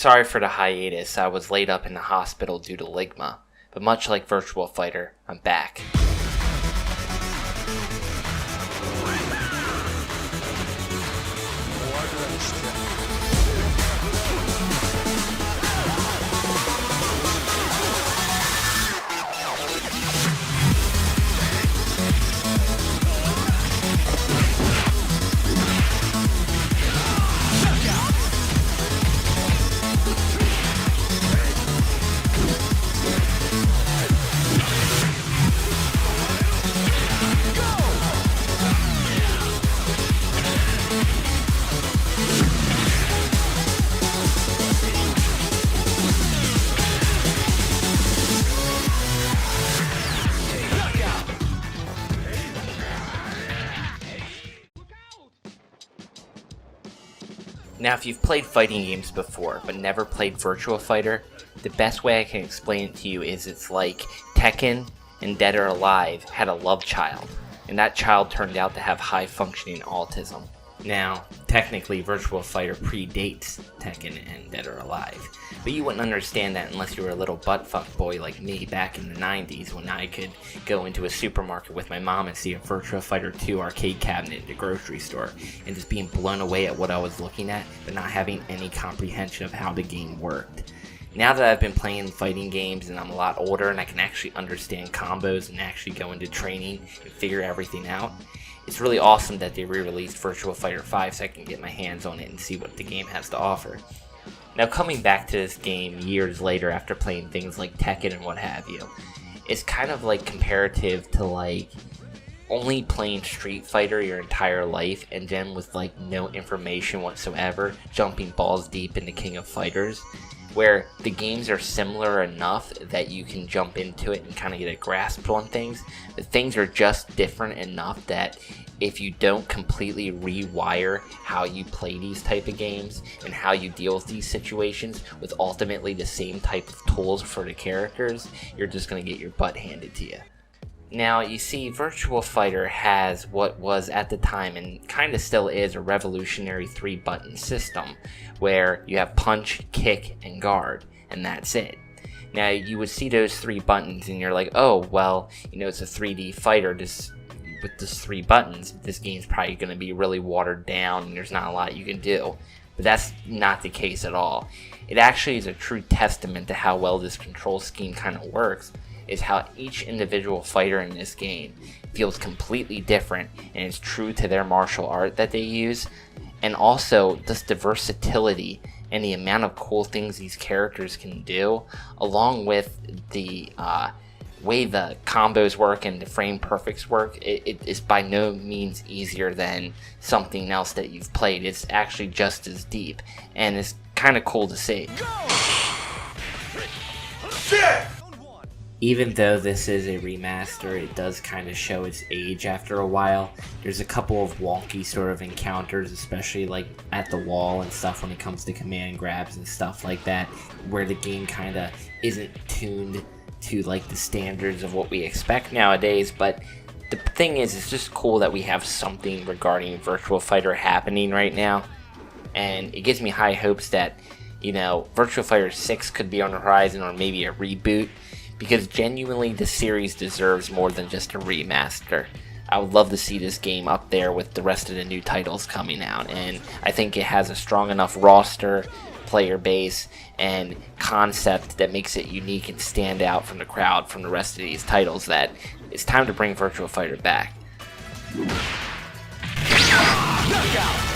Sorry for the hiatus, I was laid up in the hospital due to ligma, but much like Virtua Fighter, I'm back. Now, if you've played fighting games before, but never played Virtua Fighter, the best way I can explain it to you is it's like Tekken and Dead or Alive had a love child, and that child turned out to have high-functioning autism. Now, technically, Virtua Fighter predates Tekken and Dead or Alive, but you wouldn't understand that unless you were a little buttfuck boy like me back in the 90s when I could go into a supermarket with my mom and see a Virtua Fighter 2 arcade cabinet at the grocery store and just being blown away at what I was looking at, but not having any comprehension of how the game worked. Now that I've been playing fighting games and I'm a lot older and I can actually understand combos and actually go into training and figure everything out, it's really awesome that they re-released Virtua Fighter 5 so I can get my hands on it and see what the game has to offer. Now, coming back to this game years later after playing things like Tekken and what have you, it's kind of like comparative to like only playing Street Fighter your entire life and then with like no information whatsoever jumping balls deep into King of Fighters, where the games are similar enough that you can jump into it and kind of get a grasp on things, but things are just different enough that if you don't completely rewire how you play these type of games and how you deal with these situations with ultimately the same type of tools for the characters, you're just going to get your butt handed to you. Now, you see, Virtua Fighter has what was at the time, and kind of still is, a revolutionary 3-button system, where you have punch, kick, and guard, and that's it. Now, you would see those 3 buttons, and you're like, oh, well, you know, it's a 3D fighter, with just 3 buttons, this game's probably going to be really watered down, and there's not a lot you can do. But that's not the case at all. It actually is a true testament to how well this control scheme kind of works, is how each individual fighter in this game feels completely different and is true to their martial art that they use, and also just the versatility and the amount of cool things these characters can do, along with the way the combos work and the frame perfects work. It is by no means easier than something else that you've played. It's actually just as deep, and it's kind of cool to see. Shit! Even though this is a remaster, it does kind of show its age after a while. There's a couple of wonky sort of encounters, especially like at the wall and stuff when it comes to command grabs and stuff like that, where the game kind of isn't tuned to like the standards of what we expect nowadays. But the thing is, it's just cool that we have something regarding Virtua Fighter happening right now, and it gives me high hopes that, you know, Virtua Fighter 6 could be on the horizon, or maybe a reboot, because genuinely the series deserves more than just a remaster. I would love to see this game up there with the rest of the new titles coming out, and I think it has a strong enough roster, player base, and concept that makes it unique and stand out from the crowd from the rest of these titles that it's time to bring Virtua Fighter back. Knockout!